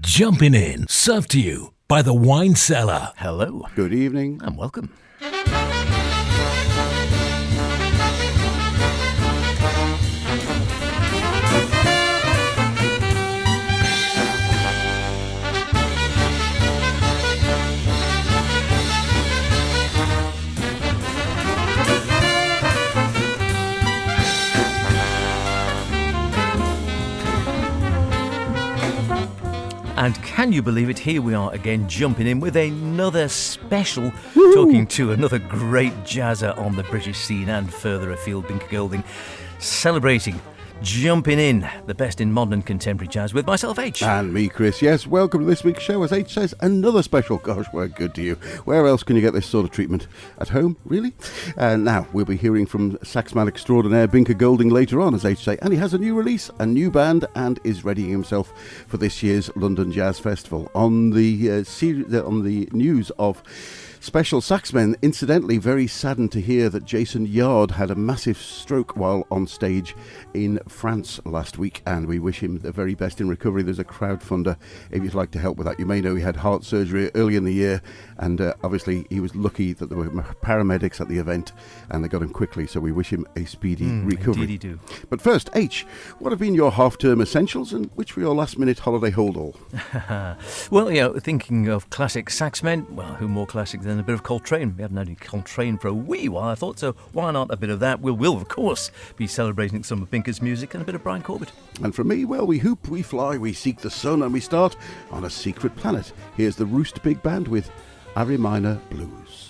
Jumpin In, served to you by the Wine Cellar. Hello. Good evening. And welcome. And can you believe it? Here we are again, jumping in with another special, talking to another great jazzer on the British scene and further afield, Binker Golding, celebrating Jumping In, the best in modern and contemporary jazz with myself, H. And me, Chris. Yes, welcome to this week's show. As H says, another special. Gosh, we're good to you. Where else can you get this sort of treatment? At home, really? Now, we'll be hearing from saxman extraordinaire Binker Golding later on, as H say. And he has a new release, a new band, and is readying himself for this year's London Jazz Festival. On the news of special saxmen, incidentally, very saddened to hear that Jason Yard had a massive stroke while on stage in France last week, and we wish him the very best in recovery. There's a crowdfunder if you'd like to help with that. You may know he had heart surgery early in the year, and obviously he was lucky that there were paramedics at the event and they got him quickly, so we wish him a speedy recovery. Indeed he do. But first, H, what have been your half-term essentials and which were your last-minute holiday hold-all? Well, thinking of classic saxmen, well, who more classic than a bit of Coltrane? We haven't had any Coltrane for a wee while, I thought, so why not a bit of that? We'll of course, be celebrating some of Binker's music and a bit of Brian Corbett. And for me, well, we hoop, we fly, we seek the sun, and we start on a secret planet. Here's the Roost Big Band with Ari Minor Blues.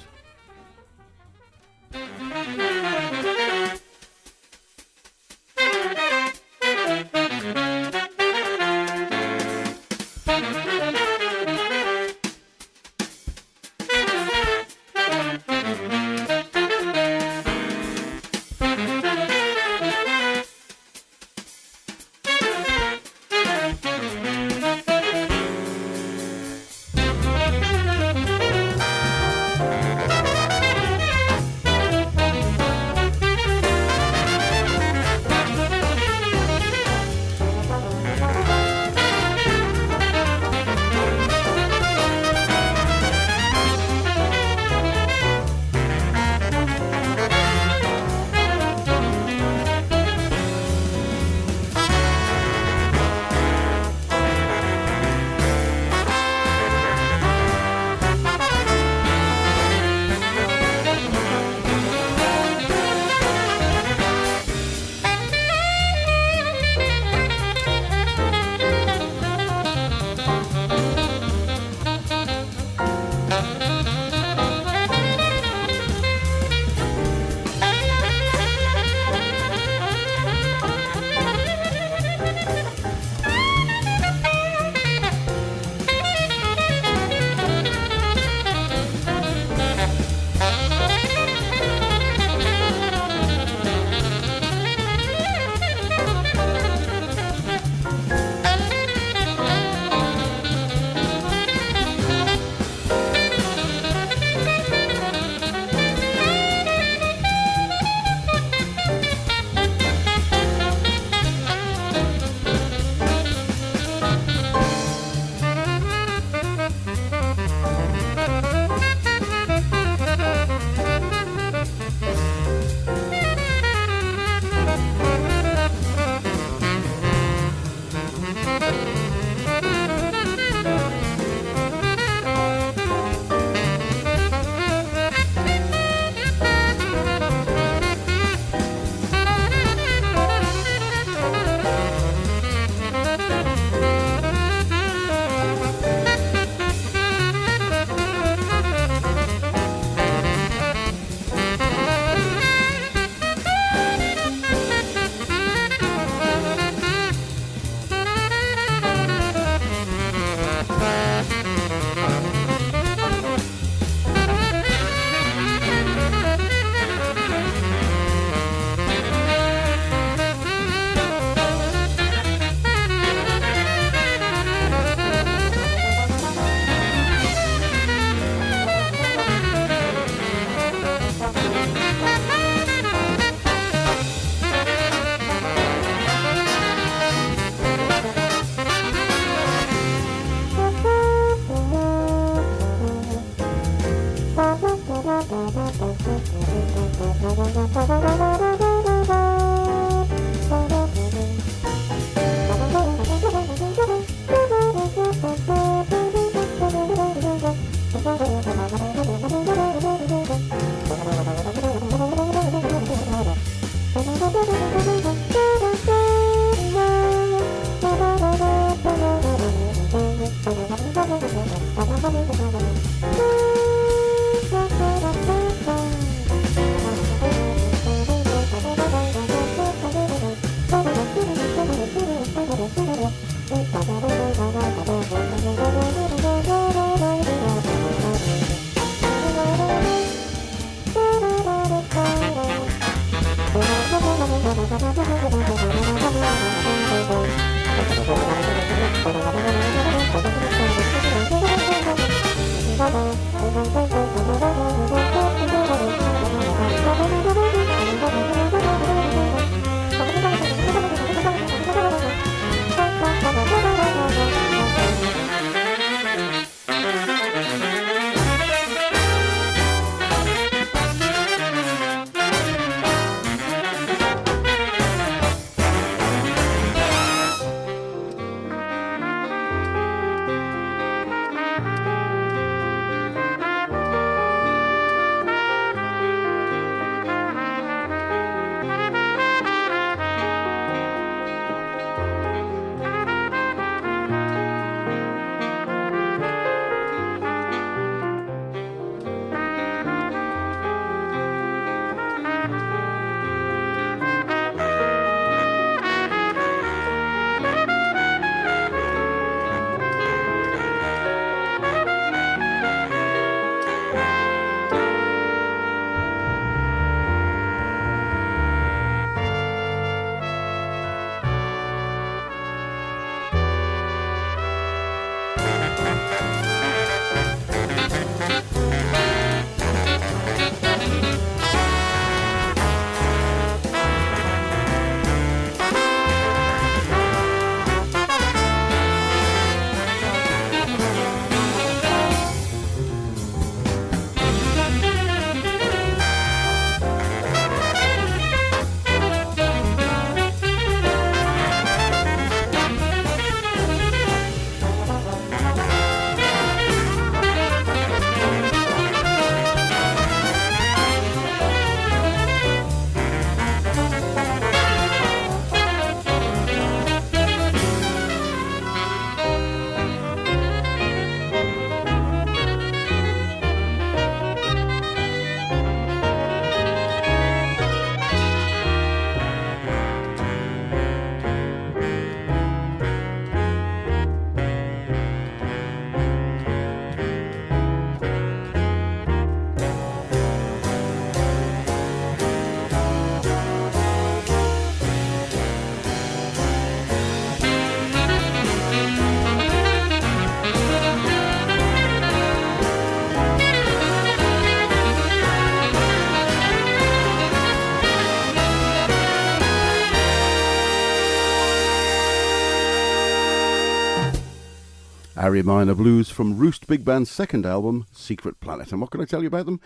Ari Minor Blues from Roost Big Band's second album, Secret Planet. And what can I tell you about them?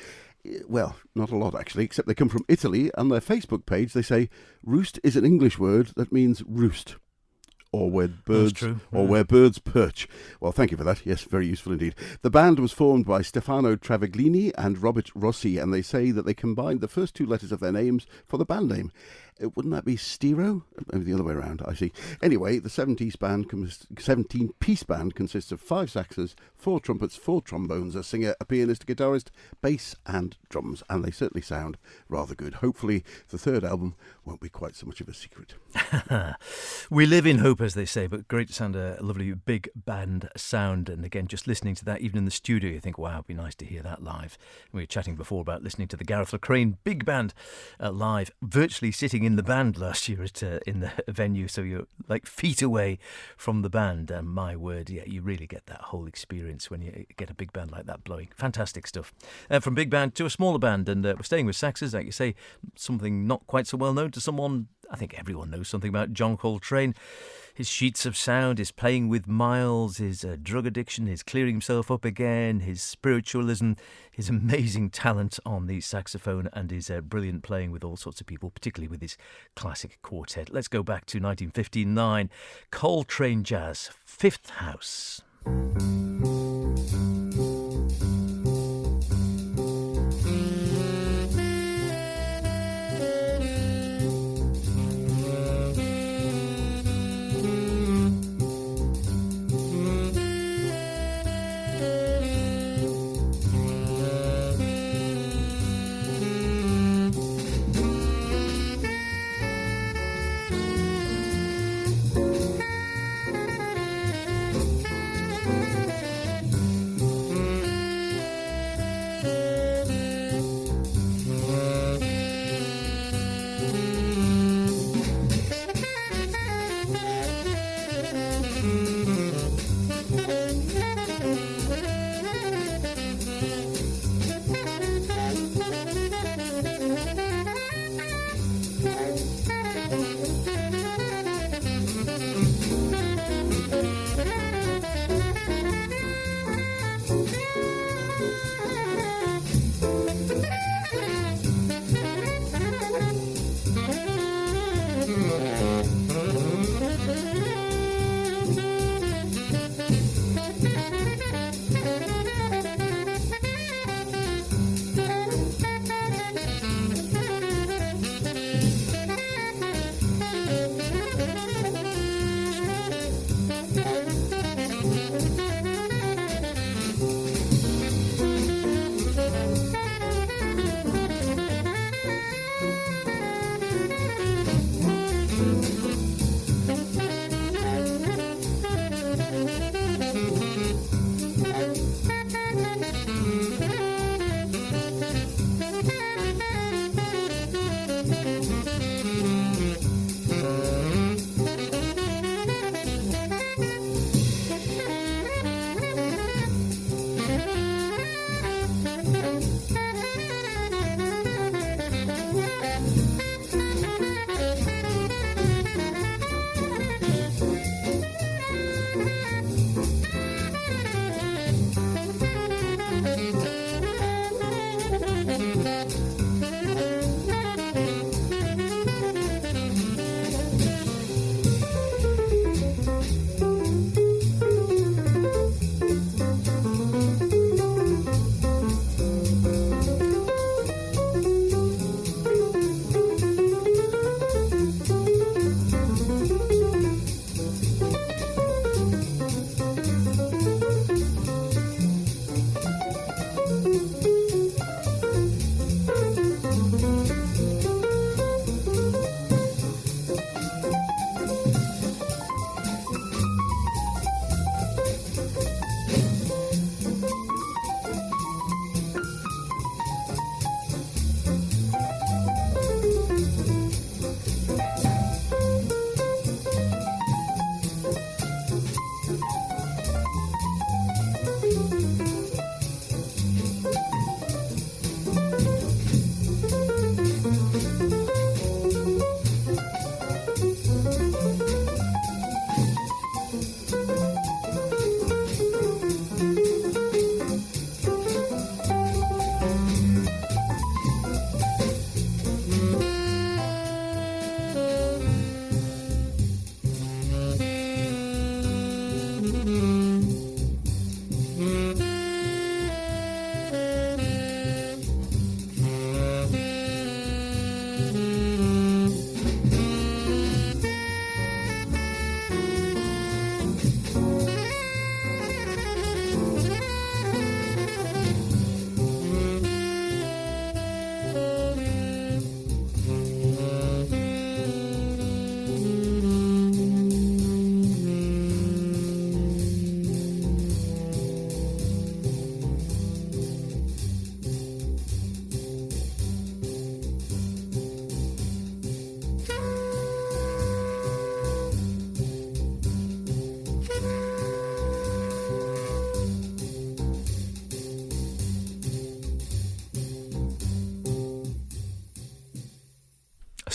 Well, not a lot actually, except they come from Italy. On their Facebook page, they say roost is an English word that means roost, or where birds perch. Well, thank you for that. Yes, very useful indeed. The band was formed by Stefano Travaglini and Robert Rossi, and they say that they combined the first two letters of their names for the band name. Wouldn't that be Stero? Maybe the other way around, I see. Anyway, the 17-piece band consists of 5 saxes, 4 trumpets, 4 trombones, a singer, a pianist, a guitarist, bass and drums, and they certainly sound rather good. Hopefully the third album won't be quite so much of a secret. We live in hope, as they say, but great to sound a lovely big band sound. And again, just listening to that, even in the studio, you think, wow, it'd be nice to hear that live. We were chatting before about listening to the Gareth Lecrane big band live, virtually sitting in the band last year in the venue, so you're like feet away from the band, and my word, yeah, you really get that whole experience when you get a big band like that blowing. Fantastic stuff. From big band to a smaller band, and we're staying with saxes, like you say, something not quite so well known to someone. I think everyone knows something about John Coltrane. His sheets of sound, his playing with Miles, his drug addiction, his clearing himself up again, his spiritualism, his amazing talent on the saxophone, and his brilliant playing with all sorts of people, particularly with his classic quartet. Let's go back to 1959. Coltrane Jazz, Fifth House.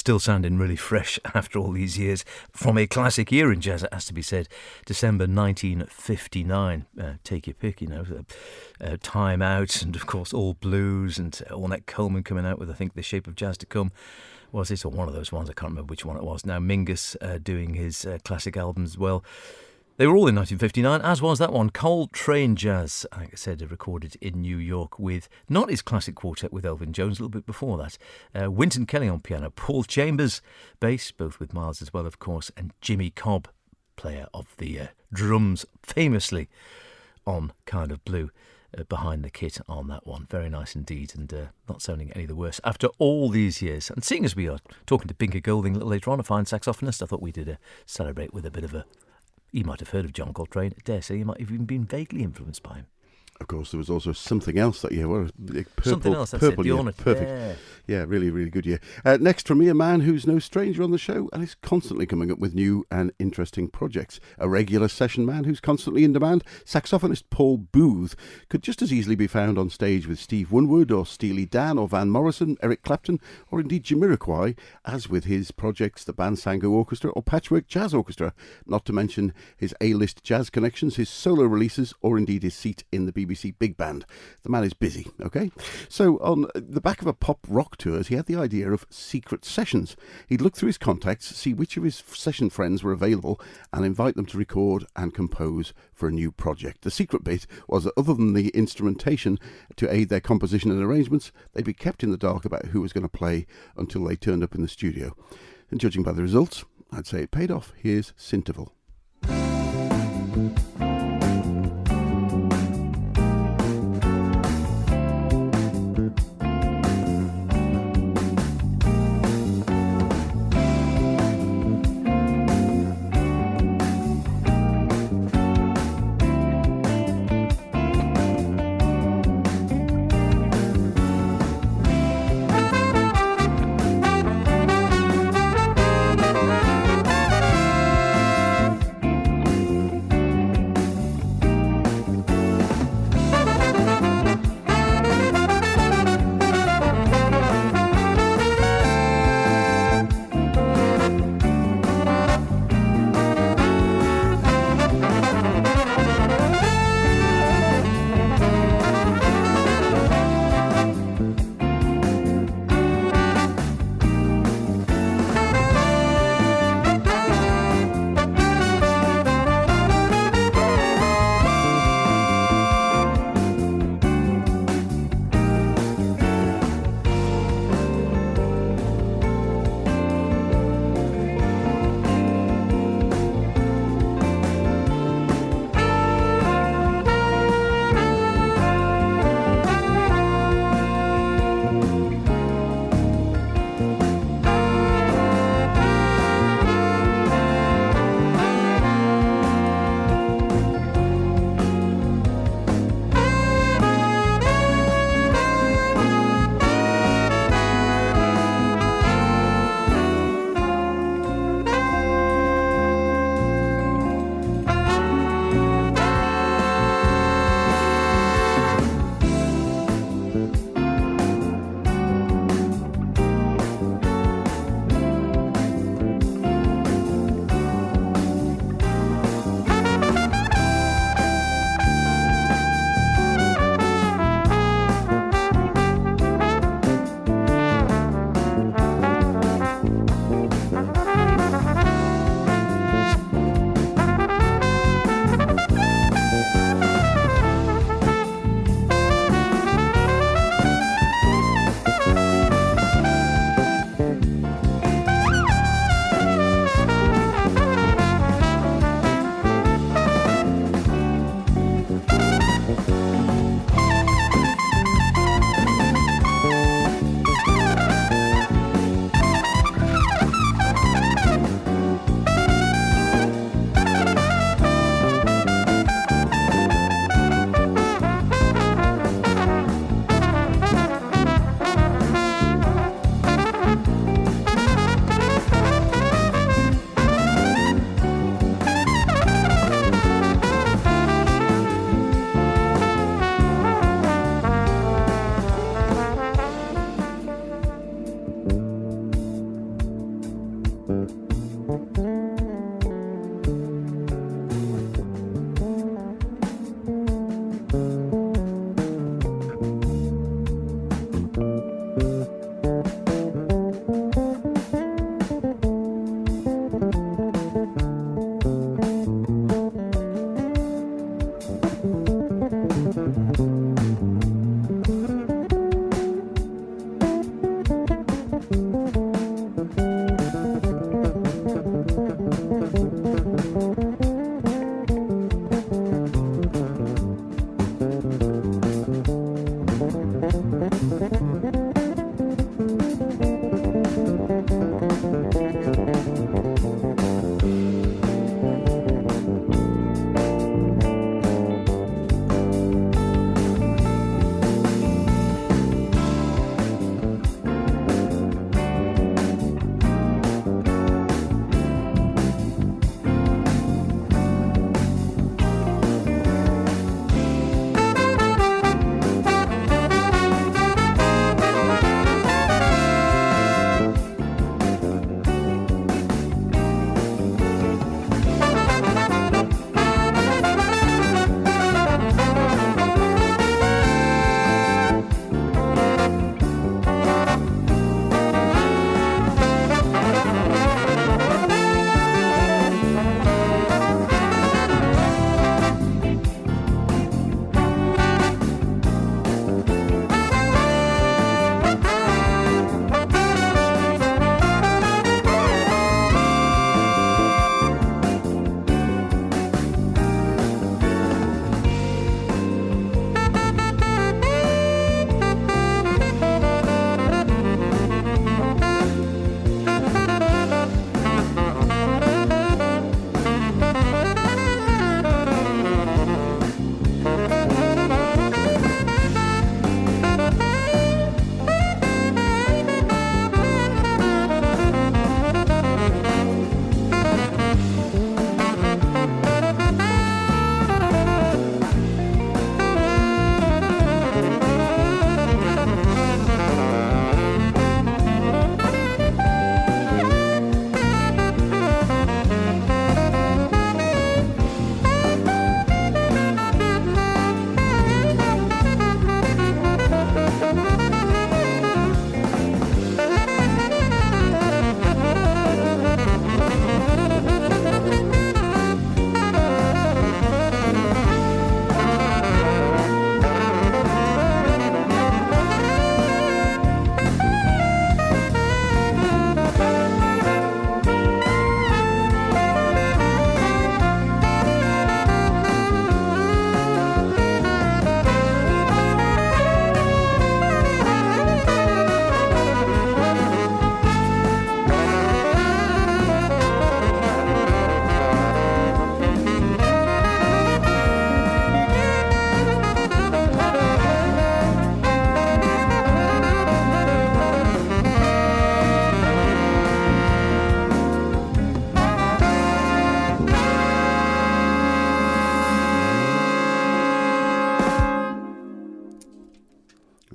still sounding really fresh after all these years from a classic year in jazz, it has to be said. December 1959. Take your pick, Time Out, and of course All Blues, and Ornette Coleman coming out with, I think, The Shape of Jazz to Come. Was this or one of those ones? I can't remember which one it was. Now Mingus doing his classic albums as well. They were all in 1959, as was that one, Coltrane Jazz, like I said, recorded in New York with not his classic quartet with Elvin Jones, a little bit before that. Wynton Kelly on piano, Paul Chambers bass, both with Miles as well, of course, and Jimmy Cobb, player of the drums, famously on Kind of Blue, behind the kit on that one. Very nice indeed, and not sounding any the worse after all these years. And seeing as we are talking to Binker Golding a little later on, a fine saxophonist, I thought we did celebrate with a bit of a... You might have heard of John Coltrane. I dare say you might have even been vaguely influenced by him. Of course, there was also something else that year. Something else, that's purple it. year. Perfect. Yeah, really, really good year. Next from me, a man who's no stranger on the show and is constantly coming up with new and interesting projects. A regular session man who's constantly in demand, saxophonist Paul Booth could just as easily be found on stage with Steve Winwood or Steely Dan or Van Morrison, Eric Clapton, or indeed Jamiroquai, as with his projects the Bansango Orchestra or Patchwork Jazz Orchestra, not to mention his A-list jazz connections, his solo releases, or indeed his seat in the BBC Big Band. The man is busy, okay? So on the back of a pop rock tours, he had the idea of secret sessions. He'd look through his contacts, see which of his session friends were available, and invite them to record and compose for a new project. The secret bit was that other than the instrumentation to aid their composition and arrangements, they'd be kept in the dark about who was going to play until they turned up in the studio. And judging by the results, I'd say it paid off. Here's Sinterval.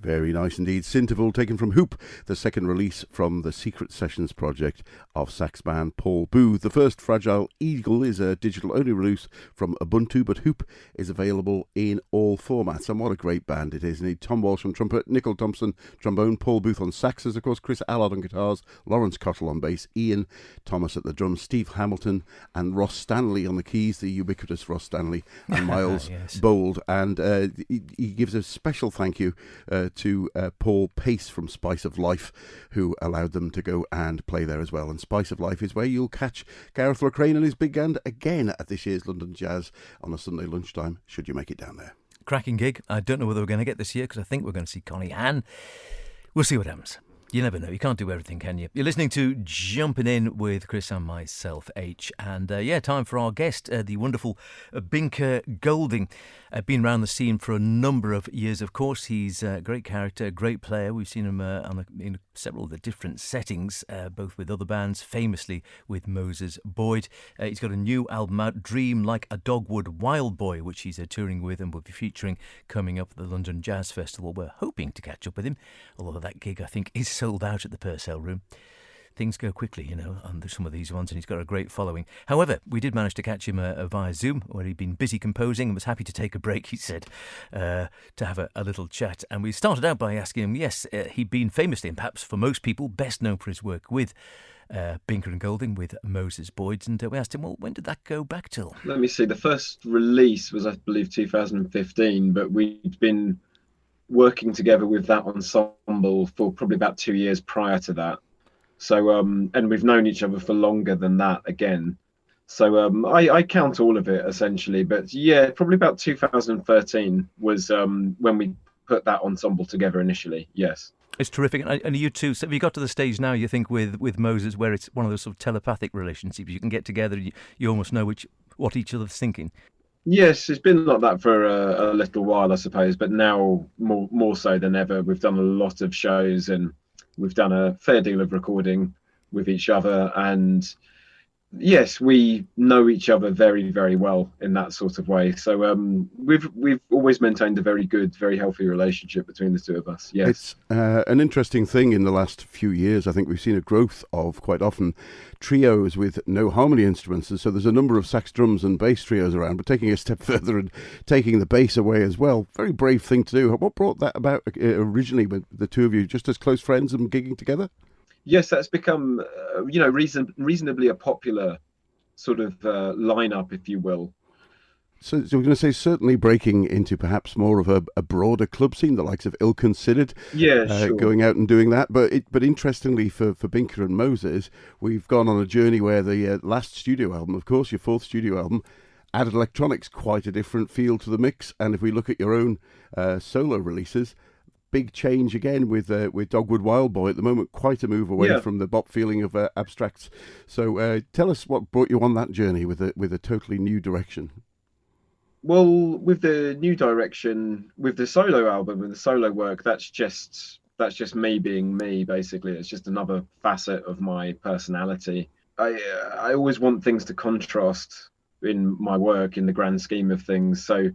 Very nice indeed. Synterval, taken from Hoop, the second release from the Secret Sessions project of sax man Paul Booth. The first, Fragile Eagle, is a digital-only release from Ubuntu, but Hoop is available in all formats. And what a great band it is. Indeed, Tom Walsh on trumpet, Nicol Thompson trombone, Paul Booth on saxes, of course, Chris Allard on guitars, Lawrence Cottle on bass, Ian Thomas at the drums, Steve Hamilton and Ross Stanley on the keys, the ubiquitous Ross Stanley, and Miles yes. Bold. And he gives a special thank you to Paul Pace from Spice of Life, who allowed them to go and play there as well. And Spice of Life is where you'll catch Gareth Locrane and his big band again at this year's London Jazz on a Sunday lunchtime, should you make it down there. Cracking gig. I don't know whether we're going to get this year because I think we're going to see Connie Han. We'll see what happens. You never know. You can't do everything, can you? You're listening to Jumpin' In with Chris and myself, H. And time for our guest, the wonderful Binker Golding. Been around the scene for a number of years, of course. He's a great character, great player. We've seen him in several of the different settings, both with other bands, famously with Moses Boyd. He's got a new album out, Dream Like a Dogwood Wild Boy, which he's touring with and will be featuring coming up at the London Jazz Festival. We're hoping to catch up with him, although that gig, I think, is sold out at the Purcell Room. Things go quickly, you know, on some of these ones, and he's got a great following. However, we did manage to catch him via Zoom, where he'd been busy composing and was happy to take a break, he said, to have a little chat. And we started out by asking him, yes, he'd been famously, and perhaps for most people, best known for his work with Binker and Golding, with Moses Boyd. And we asked him, well, when did that go back till? Let me see. The first release was, I believe, 2015, but we'd been working together with that ensemble for probably about 2 years prior to that. So, and we've known each other for longer than that again. So I count all of it essentially, but yeah, probably about 2013 was when we put that ensemble together initially. Yes. It's terrific. And you two, so have you got to the stage now, you think, with Moses, where it's one of those sort of telepathic relationships? You can get together, you almost know what each other's thinking. Yes, it's been like that for a little while, I suppose, but now more so than ever. We've done a lot of shows and we've done a fair deal of recording with each other, and yes, we know each other very, very well in that sort of way. So we've always maintained a very good, very healthy relationship between the two of us. Yes, It's an interesting thing in the last few years. I think we've seen a growth of quite often trios with no harmony instruments. And so there's a number of sax, drums and bass trios around, but taking a step further and taking the bass away as well. Very brave thing to do. What brought that about originally with the two of you, just as close friends and gigging together? yes, that's become reasonably a popular sort of lineup, if you will. So we're going to say certainly breaking into perhaps more of a broader club scene, the likes of Ill Considered, Yeah, sure. going out and doing that. But interestingly for Binker and Moses, we've gone on a journey where the last studio album, of course, your fourth studio album, added electronics, quite a different feel to the mix. And if we look at your own solo releases, big change again with Dogwood Wild Boy at the moment, quite a move away from the bop feeling of abstracts. So tell us what brought you on that journey with a totally new direction. Well, with the new direction, with the solo album and the solo work, that's just me being me. Basically, it's just another facet of my personality. I always want things to contrast in my work in the grand scheme of things. So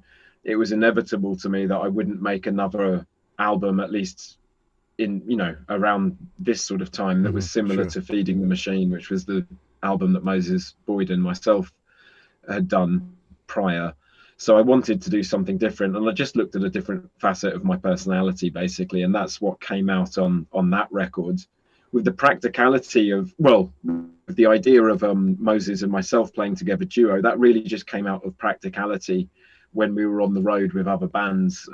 it was inevitable to me that I wouldn't make another album, at least in around this sort of time, that was similar to Feeding the Machine, which was the album that Moses Boyd and myself had done prior. So I wanted to do something different, and I just looked at a different facet of my personality, basically, and that's what came out on that record. With the practicality of, with the idea of Moses and myself playing together duo, that really just came out of practicality when we were on the road with other bands,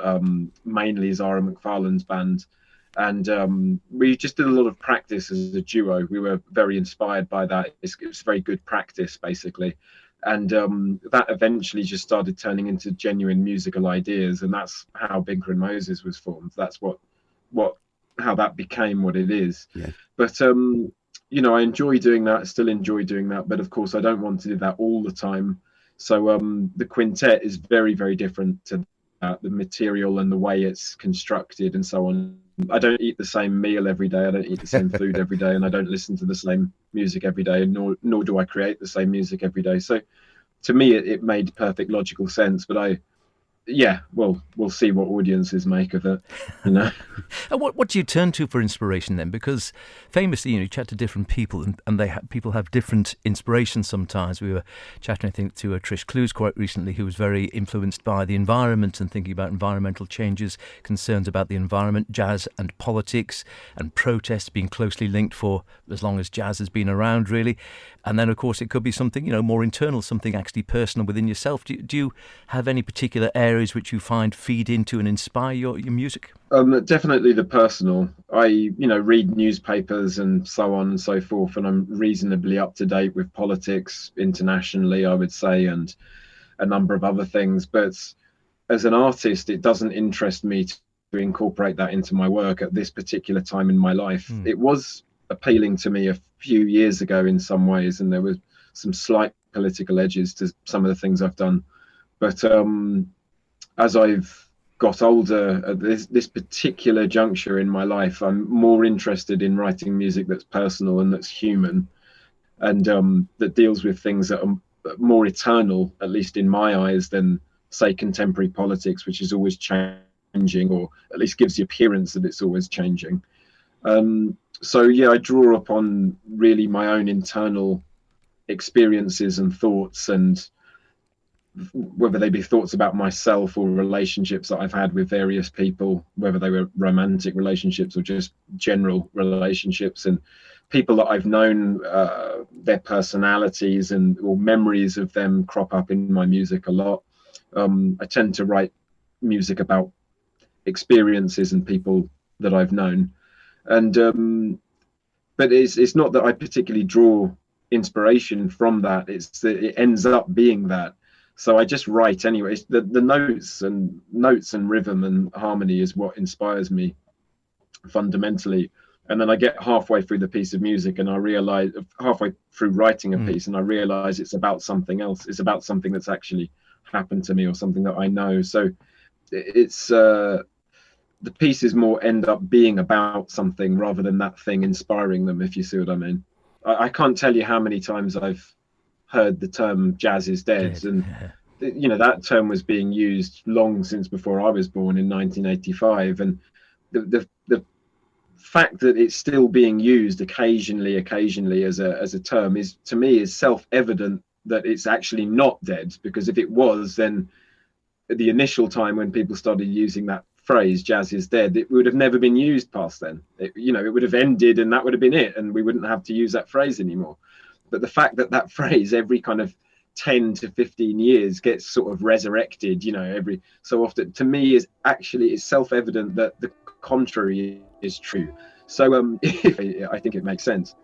mainly Zara McFarlane's band. And we just did a lot of practice as a duo. We were very inspired by that. It's very good practice, basically. And that eventually just started turning into genuine musical ideas, and that's how Binker and Moses was formed. That's how that became what it is. Yeah. But I enjoy doing that, still enjoy doing that, but of course I don't want to do that all the time. So the quintet is very, very different to that, the material and the way it's constructed and so on. I don't eat the same meal every day. I don't eat the same food every day, and I don't listen to the same music every day, nor do I create the same music every day. So to me, it made perfect logical sense. But we'll see what audiences make of it. And what do you turn to for inspiration then? Because famously, you chat to different people, and people have different inspirations sometimes. We were chatting, I think, to Trish Clues quite recently, who was very influenced by the environment and thinking about environmental changes, concerns about the environment, jazz and politics, and protest being closely linked for as long as jazz has been around, really. And then, of course, it could be something, more internal, something actually personal within yourself. Do you have any particular areas which you find feed into and inspire your music? Definitely the personal. I, read newspapers and so on and so forth, and I'm reasonably up to date with politics internationally, I would say, and a number of other things. But as an artist, it doesn't interest me to incorporate that into my work at this particular time in my life. It was appealing to me a few years ago in some ways, and there were some slight political edges to some of the things I've done. But as I've got older at this particular juncture in my life, I'm more interested in writing music that's personal and that's human, and that deals with things that are more eternal, at least in my eyes, than, say, contemporary politics, which is always changing, or at least gives the appearance that it's always changing. So I draw upon really my own internal experiences and thoughts, and whether they be thoughts about myself or relationships that I've had with various people, whether they were romantic relationships or just general relationships, and people that I've known, their personalities or memories of them crop up in my music a lot. I tend to write music about experiences and people that I've known, and but it's not that I particularly draw inspiration from that. It's that it ends up being that. So I just write anyway. The notes and rhythm and harmony is what inspires me fundamentally. And then I get halfway through the piece of music and I realize, halfway through writing a piece, and I realize it's about something else. It's about something that's actually happened to me or something that I know. So it's the pieces more end up being about something rather than that thing inspiring them, if you see what I mean. I can't tell you how many times I've heard the term jazz is dead. And you know, that term was being used long since before I was born in 1985, and the fact that it's still being used occasionally as a term is, to me, is self-evident that it's actually not dead, because if it was, then at the initial time when people started using that phrase, jazz is dead, it would have never been used past then. It would have ended and that would have been it, and we wouldn't have to use that phrase anymore. But the fact that that phrase every kind of 10 to 15 years gets sort of resurrected, every so often, to me, is actually, it's self-evident that the contrary is true. So I think it makes sense.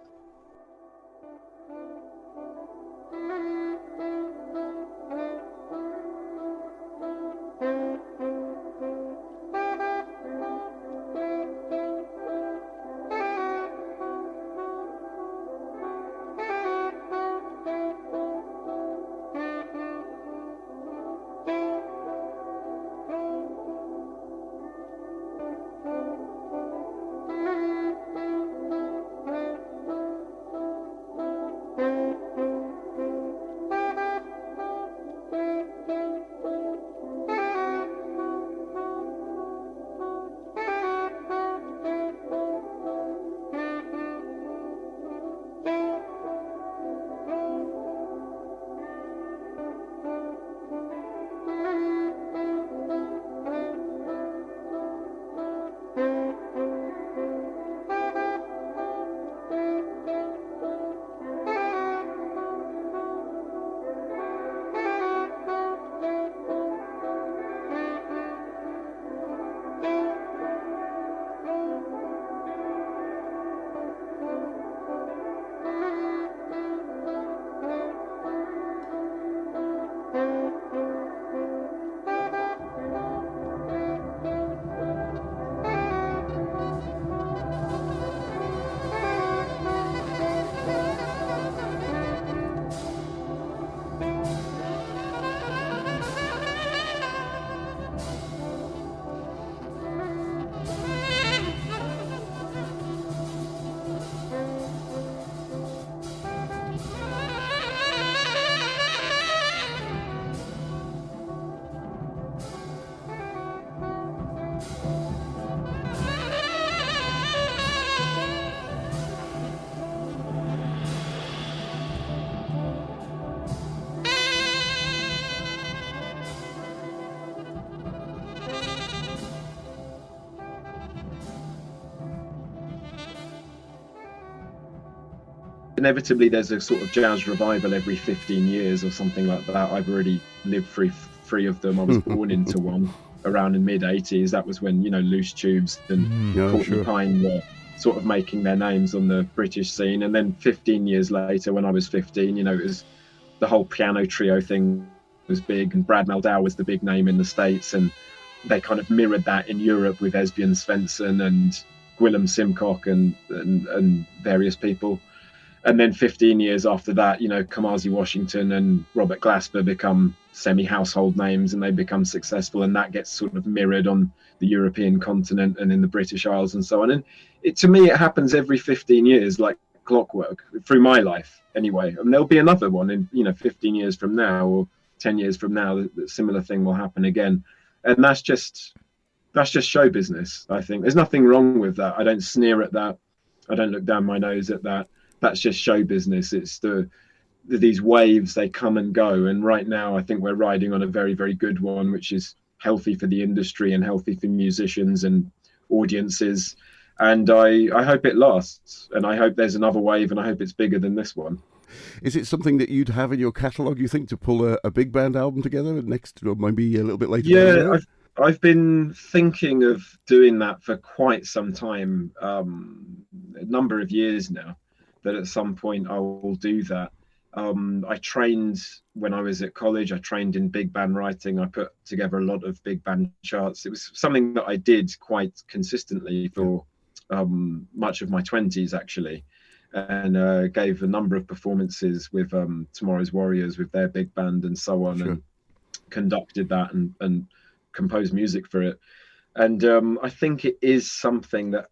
Inevitably, there's a sort of jazz revival every 15 years or something like that. I've already lived through three of them. I was born into one around the mid 80s. That was when, Loose Tubes and Courtney Pine were sort of making their names on the British scene. And then 15 years later, when I was 15, it was the whole piano trio thing was big, and Brad Meldau was the big name in the States, and they kind of mirrored that in Europe with Esbjørn Svensson and Willem Simcock and various people. And then 15 years after that, Kamasi Washington and Robert Glasper become semi-household names, and they become successful, and that gets sort of mirrored on the European continent and in the British Isles and so on. And to me, it happens every 15 years, like clockwork, through my life anyway. And there'll be another one in 15 years from now or 10 years from now, the similar thing will happen again. And that's just show business, I think. There's nothing wrong with that. I don't sneer at that. I don't look down my nose at that. That's just show business. It's these waves, they come and go. And right now, I think we're riding on a very, very good one, which is healthy for the industry and healthy for musicians and audiences. And I hope it lasts. And I hope there's another wave, and I hope it's bigger than this one. Is it something that you'd have in your catalogue, you think, to pull a big band album together next, or maybe a little bit later? Yeah, I've been thinking of doing that for quite some time, a number of years now, that at some point I will do that. I trained when I was at college. I trained in big band writing. I put together a lot of big band charts. It was something that I did quite consistently for much of my 20s, actually, and gave a number of performances with Tomorrow's Warriors with their big band and so on, and conducted that and composed music for it. And I think it is something that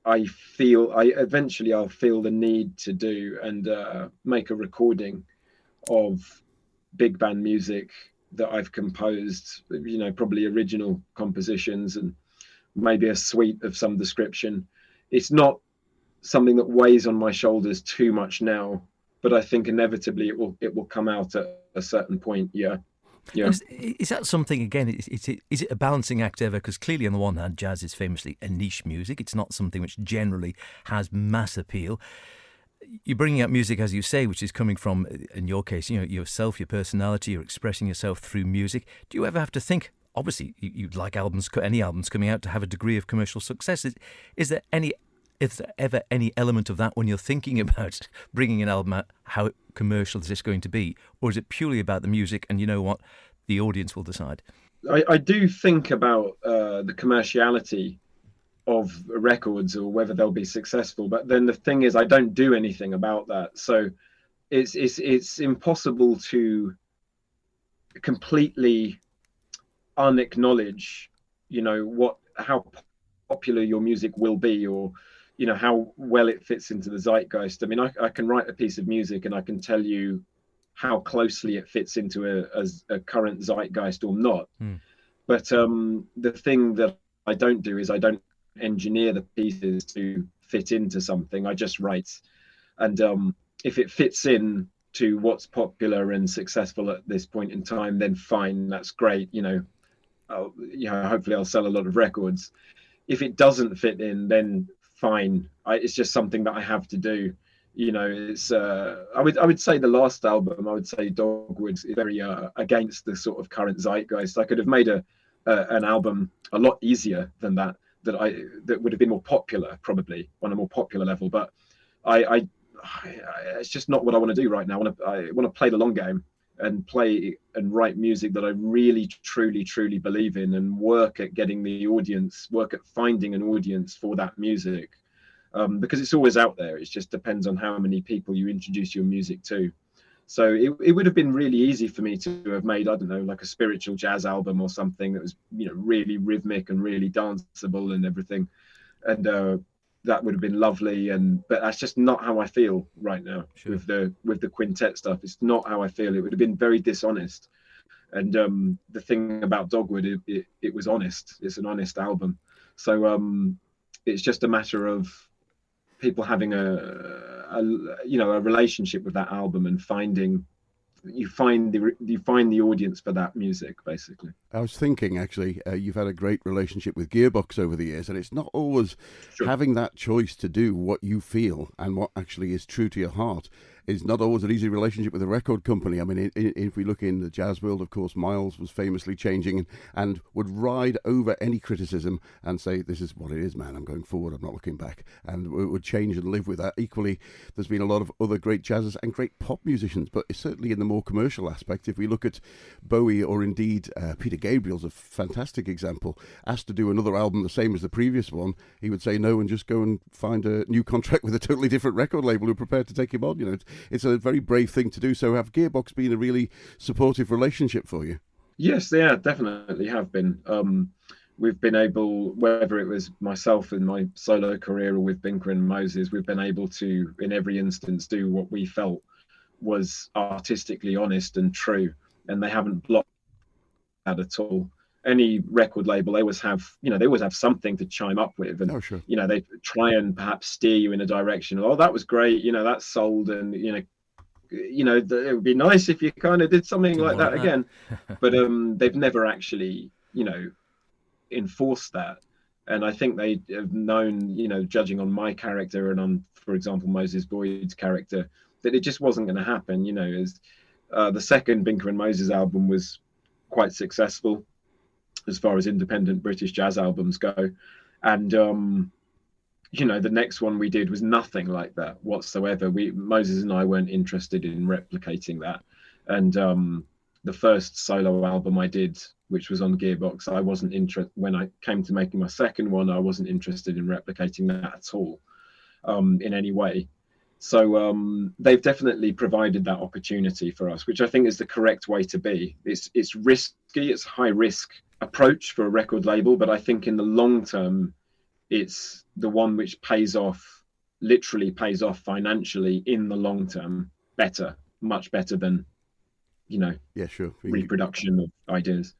I'll feel the need to do, and make a recording of big band music that I've composed, probably original compositions and maybe a suite of some description. It's not something that weighs on my shoulders too much now, but I think inevitably it will come out at a certain point. Yeah. Is that something, again, is it a balancing act ever? Because clearly, on the one hand, jazz is famously a niche music. It's not something which generally has mass appeal. You're bringing out music, as you say, which is coming from, in your case, yourself, your personality. You're expressing yourself through music. Do you ever have to think, obviously, you'd like any albums coming out to have a degree of commercial success? Is there ever any element of that when you're thinking about bringing an album out? How commercial is this going to be? Or is it purely about the music and you know what? The audience will decide. I do think about the commerciality of records or whether they'll be successful. But then the thing is, I don't do anything about that. So it's impossible to completely unacknowledge, how popular your music will be, or how well it fits into the zeitgeist. I mean, I can write a piece of music and I can tell you how closely it fits into a current zeitgeist or not. But the thing that I don't do is I don't engineer the pieces to fit into something. I just write, and if it fits in to what's popular and successful at this point in time, then fine, that's great. Hopefully I'll sell a lot of records. If it doesn't fit in, then fine. It's just something that I have to do. It's I would say the last album, I would say Dogwood, is very against the sort of current zeitgeist. I could have made an album a lot easier than that would have been more popular, probably on a more popular level. But I it's just not what I want to do right now. I want to play the long game and play and write music that I really, truly, truly believe in, and work at finding an audience for that music. Because it's always out there. It just depends on how many people you introduce your music to. So it would have been really easy for me to have made, I don't know, like a spiritual jazz album or something that was, really rhythmic and really danceable and everything. And that would have been lovely. But that's just not how I feel right now. Sure. with the quintet stuff. It's not how I feel. It would have been very dishonest. And the thing about Dogwood, it was honest. It's an honest album. So it's just a matter of people having a relationship with that album and you find the audience for that music, basically. I was thinking, actually, you've had a great relationship with Gearbox over the years, and it's not always having that choice to do what you feel and what actually is true to your heart. Is not always an easy relationship with a record company. I mean, if we look in the jazz world, of course, Miles was famously changing and would ride over any criticism and say, this is what it is, man, I'm going forward, I'm not looking back, and would change and live with that. Equally, there's been a lot of other great jazzers and great pop musicians, but certainly in the more commercial aspect, if we look at Bowie or indeed Peter Gabriel's a fantastic example, asked to do another album the same as the previous one, he would say no and just go and find a new contract with a totally different record label who are prepared to take him on. It's a very brave thing to do. So have Gearbox been a really supportive relationship for you? Yes, they definitely have been. We've been able, whether it was myself in my solo career or with Binker and Moses, we've been able to, in every instance, do what we felt was artistically honest and true. And they haven't blocked that at all. Any record label, they always have something to chime up with, and they try and perhaps steer you in a direction. Oh, that was great, that's sold, and it would be nice if you kind of did something like that again. But they've never actually, enforced that. And I think they have known, judging on my character and on, for example, Moses Boyd's character, that it just wasn't going to happen. The second Binker and Moses album was quite successful as far as independent British jazz albums go, and the next one we did was nothing like that whatsoever. Moses and I weren't interested in replicating that. And the first solo album I did, which was on Gearbox, I wasn't interested. When I came to making my second one, I wasn't interested in replicating that at all, in any way. So they've definitely provided that opportunity for us, which I think is the correct way to be. It's risky, it's a high risk approach for a record label, but I think in the long term, it's the one which literally pays off financially in the long term, much better than, Yeah, sure. reproduction of ideas.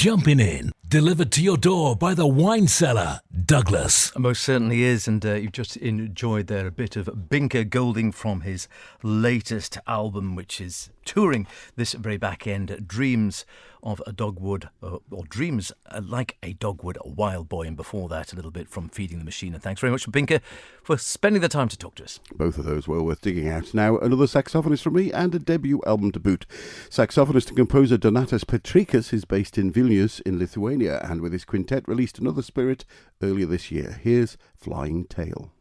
Jumpin In, delivered to your door by the wine cellar, Douglas. Most certainly is, and you've just enjoyed there a bit of Binker Golding from his latest album, which is touring this very back end, Dreams of a Dogwood, or Dreams Like a Dogwood, a Wild Boy, and before that a little bit from Feeding the Machine. And thanks very much, Binker, for spending the time to talk to us. Both of those well worth digging out. Now, another saxophonist from me and a debut album to boot. Saxophonist and composer Donatas Petrikas is based in Vilnius in Lithuania, and with his quintet released another Spirit earlier this year. Here's Flying Tail.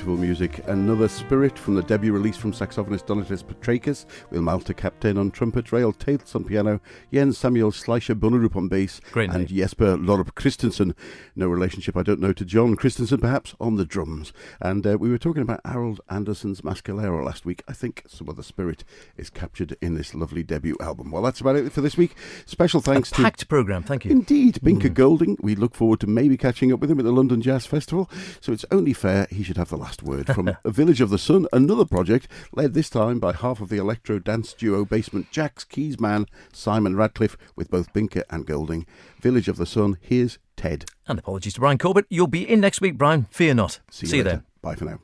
beautiful music. Another Spirit from the debut release from saxophonist Donatas Petrakis, Will Malta Captain on trumpet, Rael Tails on piano, Jens Samuel Schleicher Bunnerup on bass, Great name. and Jesper Lorup Christensen, no relationship I don't know to John Christensen perhaps, on the drums. And we were talking about Harold Anderson's Mascalero last week. I think some of the spirit is captured in this lovely debut album. Well, that's about it for this week. Special thanks to... packed programme, thank you. Indeed, Binker Golding. We look forward to maybe catching up with him at the London Jazz Festival, so it's only fair he should have the last word. From A Village of the Sun, another project led this time by half of the electro dance duo Basement Jacks keys man Simon Radcliffe, with both Binker and Golding. Village of the Sun, here's Ted. And apologies to Brian Corbett. You'll be in next week, Brian. Fear not. See you later. then. Bye for now.